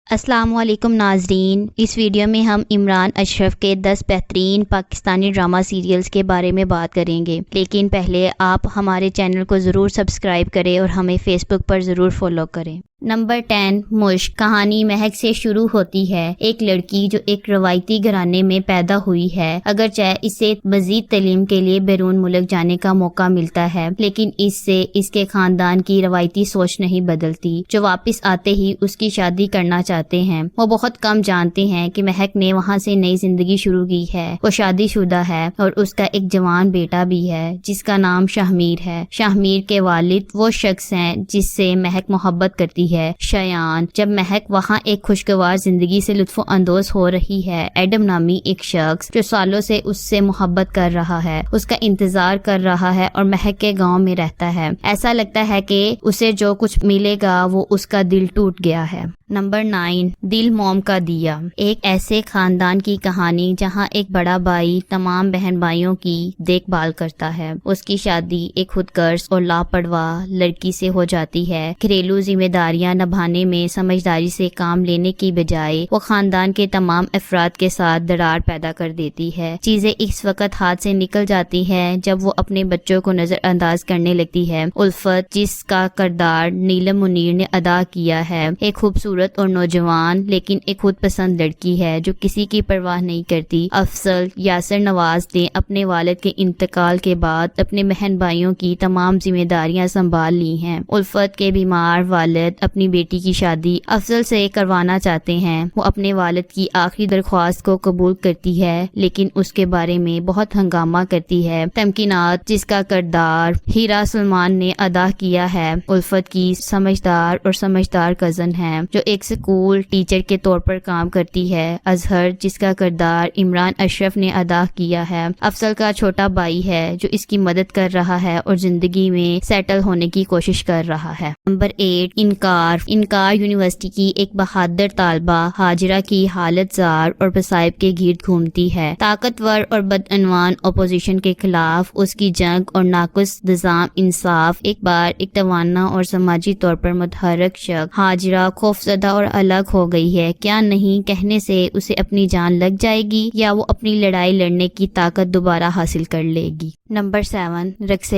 السلام علیکم ناظرین، اس ویڈیو میں ہم عمران اشرف کے 10 بہترین پاکستانی ڈرامہ سیریلز کے بارے میں بات کریں گے، لیکن پہلے آپ ہمارے چینل کو ضرور سبسکرائب کریں اور ہمیں فیس بک پر ضرور فالو کریں۔ نمبر 10، مشک۔ کہانی مہک سے شروع ہوتی ہے، ایک لڑکی جو ایک روایتی گھرانے میں پیدا ہوئی ہے، اگرچہ اسے مزید تعلیم کے لیے بیرون ملک جانے کا موقع ملتا ہے، لیکن اس سے اس کے خاندان کی روایتی سوچ نہیں بدلتی، جو واپس آتے ہی اس کی شادی کرنا چاہتے ہیں۔ وہ بہت کم جانتے ہیں کہ مہک نے وہاں سے نئی زندگی شروع کی ہے۔ وہ شادی شدہ ہے اور اس کا ایک جوان بیٹا بھی ہے جس کا نام شاہمیر ہے۔ شاہمیر کے والد وہ شخص ہیں جس سے مہک محبت کرتی ہے، شایان۔ جب مہک وہاں ایک خوشگوار زندگی سے لطف اندوز ہو رہی ہے، ایڈم نامی ایک شخص جو سالوں سے اس سے محبت کر رہا ہے، اس کا انتظار کر رہا ہے اور مہک کے گاؤں میں رہتا ہے۔ ایسا لگتا ہے کہ اسے جو کچھ ملے گا وہ اس کا دل ٹوٹ گیا ہے۔ نمبر 9، دل موم کا دیا۔ ایک ایسے خاندان کی کہانی جہاں ایک بڑا بھائی تمام بہن بھائیوں کی دیکھ بھال کرتا ہے۔ اس کی شادی ایک خود غرض اور لاپرواہ لڑکی سے ہو جاتی ہے۔ گھریلو ذمہ داریاں نبھانے میں سمجھداری سے کام لینے کی بجائے وہ خاندان کے تمام افراد کے ساتھ درار پیدا کر دیتی ہے۔ چیزیں اس وقت ہاتھ سے نکل جاتی ہیں جب وہ اپنے بچوں کو نظر انداز کرنے لگتی ہے۔ الفت، جس کا کردار نیلم منیر نے ادا کیا ہے، ایک خوبصورت اور نوجوان لیکن ایک خود پسند لڑکی ہے جو کسی کی پرواہ نہیں کرتی۔ افضل، یاسر نواز نے اپنے والد کے انتقال کے بعد اپنے بہن بھائیوں کی تمام ذمہ داریاں سنبھال لی ہیں۔ الفت کے بیمار والد اپنی بیٹی کی شادی افضل سے کروانا چاہتے ہیں۔ وہ اپنے والد کی آخری درخواست کو قبول کرتی ہے لیکن اس کے بارے میں بہت ہنگامہ کرتی ہے۔ تمکینات، جس کا کردار ہیرا سلمان نے ادا کیا ہے، الفت کی سمجھدار کزن ہے جو ایک اسکول ٹیچر کے طور پر کام کرتی ہے۔ اظہر، جس کا کردار عمران اشرف نے ادا کیا ہے، افضل کا چھوٹا بھائی ہے جو اس کی مدد کر رہا ہے اور زندگی میں سیٹل ہونے کی کوشش کر رہا ہے۔ نمبر 8، انکار یونیورسٹی کی ایک بہادر طالبہ ہاجرہ کی حالت زار اور مصائب کے گرد گھومتی ہے۔ طاقتور اور بدعنوان اپوزیشن کے خلاف اس کی جنگ اور ناقص نظام انصاف ایک بار ایک توانا اور سماجی طور پر متحرک شخص ہاجرہ خوفزدہ اور الگ ہو گئی ہے۔ کیا نہیں کہنے سے اسے اپنی جان لگ جائے گی یا وہ اپنی لڑائی لڑنے کی طاقت دوبارہ حاصل کر لے گی۔ نمبر 7، رقص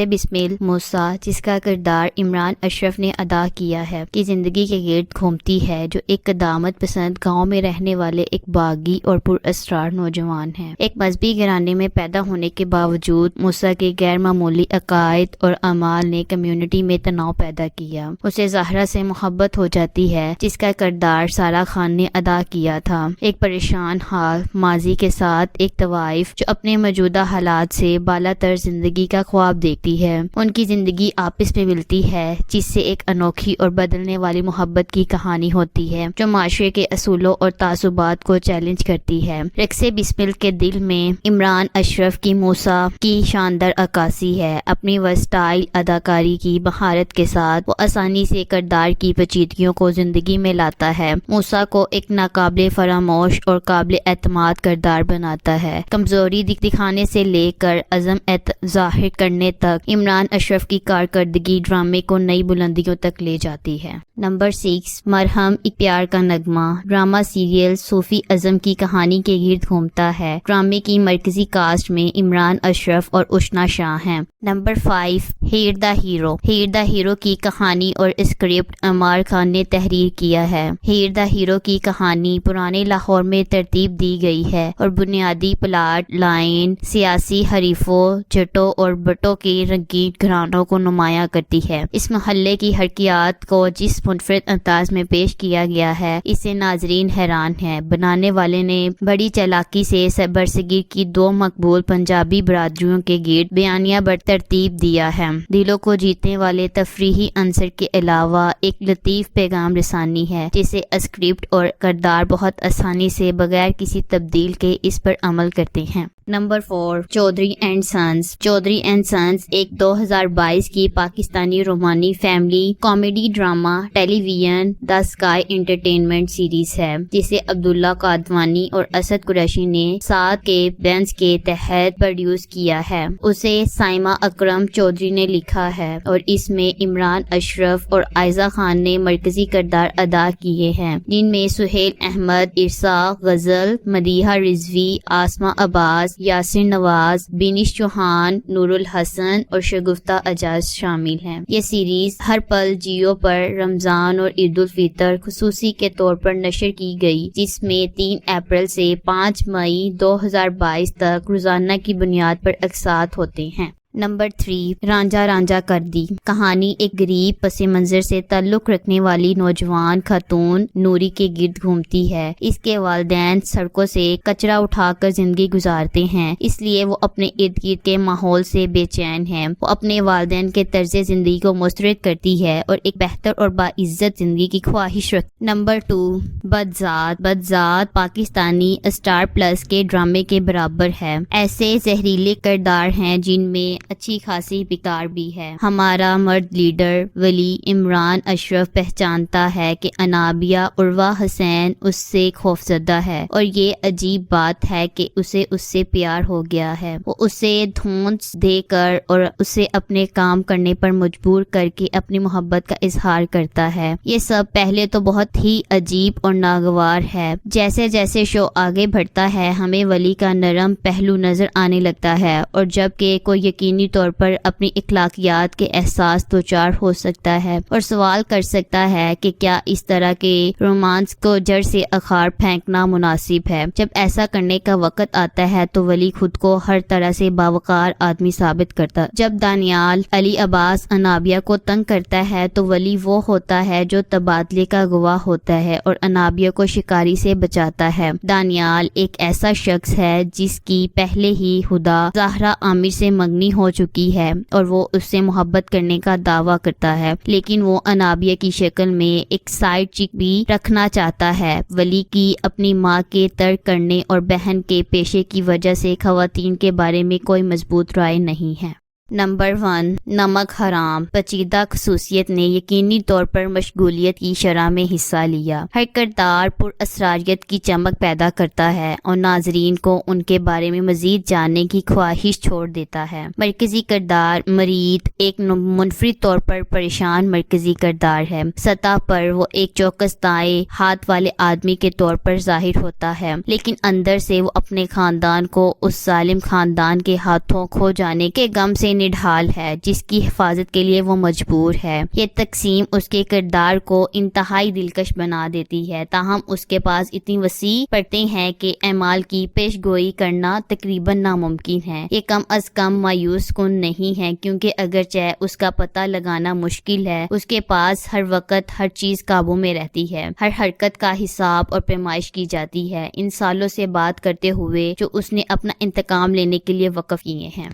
بسمل موسیٰ، جس کا کردار عمران اشرف نے ادا کیا ہے، کی زندگی کے گرد گھومتی ہے جو ایک قدامت پسند گاؤں میں رہنے والے ایک باغی اور پر اسرار نوجوان ہے۔ ایک مذہبی گھرانے میں پیدا ہونے کے باوجود موسیٰ کے غیر معمولی عقائد اور اعمال نے کمیونٹی میں تناؤ پیدا کیا۔ اسے زہرا سے محبت ہو جاتی ہے جس کا کردار سارا خان نے ادا کیا تھا، ایک پریشان حال ماضی کے ساتھ ایک طوائف جو اپنے موجودہ حالات سے بالا تر زندگی کا خواب دیکھتی ہے۔ ان کی زندگی آپس میں ملتی ہے جس سے ایک انوکھی اور بدلنے والی محبت کی کہانی ہوتی ہے جو معاشرے کے اصولوں اور تعصبات کو چیلنج کرتی ہے۔ رقص بسمل کے دل میں عمران اشرف کی موسیٰ کی شاندار عکاسی ہے۔ اپنی ورسٹائل اداکاری کی مہارت کے ساتھ وہ آسانی سے کردار کی پیچیدگیوں کو زندگی میں لاتا ہے۔ موسیٰ کو ایک ناقابل فراموش اور قابل اعتماد کردار بناتا ہے۔ کمزوری دکھانے سے لے کر عزم ظاہر کرنے تک عمران اشرف کی کارکردگی ڈرامے کو نئی بلندیوں تک لے جاتی ہے۔ نمبر 6، مرہم، ایک پیار کا نغمہ۔ ڈرامہ سیریل صوفی اعظم کی کہانی کے گرد گھومتا ہے۔ ڈرامے کی مرکزی کاسٹ میں عمران اشرف اور اشنا شاہ ہیں۔ نمبر 5، ہیر دا ہیرو کی کہانی اور اسکرپٹ عمار خان نے تحریر کیا ہے۔ ہیر دا ہیرو کی کہانی پرانے لاہور میں ترتیب دی گئی ہے اور بنیادی پلاٹ لائن سیاسی حریفوں، جٹوں اور بٹوں کے رنگین گھرانوں کو نمایاں کرتی ہے۔ اس محلے کی حرکیات کو جس منفرد انداز میں پیش کیا گیا ہے اس سے ناظرین حیران ہیں۔ بنانے والے نے بڑی چالاکی سے برصغیر کی 2 مقبول پنجابی برادریوں کے گرد بیانیہ ترتیب دیا ہے۔ دلوں کو جیتنے والے تفریحی عنصر کے علاوہ ایک لطیف پیغام رسانی ہے جسے اسکرپٹ اور کردار بہت آسانی سے بغیر کسی تبدیل کے اس پر عمل کرتے ہیں۔ Number 4 Chaudhry and sons. Chaudhry and sons ایک 2022 کی پاکستانی رومانی family comedy drama television the Sky Entertainment series ہے جسے عبداللہ قادوانی اور اسد قریشی نے 7 کے بینز کے تحت پروڈیوس کیا ہے. اسے سائمہ اکرم چودھری نے لکھا ہے اور اس میں عمران اشرف اور عائزہ خان نے مرکزی کردار ادا کیے ہیں، جن میں سہیل احمد، ارسا غزل، مدیحہ رضوی، آسمہ عباس، یاسر نواز، بینش چوہان، نور الحسن اور شگفتہ اعجاز شامل ہیں. یہ سیریز ہر پل جیو پر رمضان اور عید الفطر خصوصی کے طور پر نشر کی گئی، جس میں 3 اپریل سے 5 مئی 2022 تک روزانہ کی بنیاد پر اقساط ہوتے ہیں. نمبر 3 رانجھا رانجھا کر دی. کہانی ایک غریب پس منظر سے تعلق رکھنے والی نوجوان خاتون نوری کے گرد گھومتی ہے. اس کے والدین سڑکوں سے کچرا اٹھا کر زندگی گزارتے ہیں، اس لیے وہ اپنے ارد گرد کے ماحول سے بے چین ہے. وہ اپنے والدین کے طرز زندگی کو مسترد کرتی ہے اور ایک بہتر اور باعزت زندگی کی خواہش رکھتی. نمبر 2 بدذات. بدذات پاکستانی اسٹار پلس کے ڈرامے کے برابر ہے. ایسے زہریلے کردار ہیں جن میں اچھی خاصی پکار بھی ہے. ہمارا مرد لیڈر ولی عمران اشرف پہچانتا ہے کہ انابیہ عروہ حسین اس سے خوفزدہ ہے اور یہ عجیب بات ہے کہ اسے اس سے پیار ہو گیا ہے. وہ اسے دھونس دے کر اور اسے اپنے کام کرنے پر مجبور کر کے اپنی محبت کا اظہار کرتا ہے. یہ سب پہلے تو بہت ہی عجیب اور ناگوار ہے. جیسے جیسے شو آگے بڑھتا ہے ہمیں ولی کا نرم پہلو نظر آنے لگتا ہے اور جب کہ کوئی یقینی طور پر اپنی اخلاقیات کے احساس دوچار ہو سکتا ہے اور سوال کر سکتا ہے کہ کیا اس طرح کے رومانس کو جڑ سے اخاڑ پھینکنا مناسب ہے. جب ایسا کرنے کا وقت آتا ہے تو ولی خود کو ہر طرح سے باوقار آدمی ثابت کرتا. جب دانیال علی عباس انابیہ کو تنگ کرتا ہے تو ولی وہ ہوتا ہے جو تبادلے کا گواہ ہوتا ہے اور انابیہ کو شکاری سے بچاتا ہے. دانیال ایک ایسا شخص ہے جس کی پہلے ہی ہدا زہرا عامر سے منگنی ہو چکی ہے اور وہ اس سے محبت کرنے کا دعویٰ کرتا ہے، لیکن وہ انابیہ کی شکل میں ایک سائیڈ چک بھی رکھنا چاہتا ہے. ولی کی اپنی ماں کے ترک کرنے اور بہن کے پیشے کی وجہ سے خواتین کے بارے میں کوئی مضبوط رائے نہیں ہے. نمبر 1 نمک حرام. پیچیدہ خصوصیت نے یقینی طور پر مشغولیت کی شرح میں حصہ لیا. ہر کردار پر اسراریت کی چمک پیدا کرتا ہے اور ناظرین کو ان کے بارے میں مزید جاننے کی خواہش چھوڑ دیتا ہے. مرکزی کردار مرید ایک منفرد طور پر پریشان مرکزی کردار ہے. سطح پر وہ ایک چوکس دائیں ہاتھ والے آدمی کے طور پر ظاہر ہوتا ہے، لیکن اندر سے وہ اپنے خاندان کو اس ظالم خاندان کے ہاتھوں کھو جانے کے غم سے نڈھال ہے جس کی حفاظت کے لیے وہ مجبور ہے. یہ تقسیم اس کے کردار کو انتہائی دلکش بنا دیتی ہے، تاہم اس کے پاس اتنی وسیع پرتیں ہیں کہ اعمال کی پیش گوئی کرنا تقریباً ناممکن ہے. یہ کم از کم مایوس کن نہیں ہے کیونکہ اگرچہ اس کا پتہ لگانا مشکل ہے، اس کے پاس ہر وقت ہر چیز قابو میں رہتی ہے. ہر حرکت کا حساب اور پیمائش کی جاتی ہے ان سالوں سے بات کرتے ہوئے جو اس نے اپنا انتقام لینے کے لیے وقف کیے ہیں.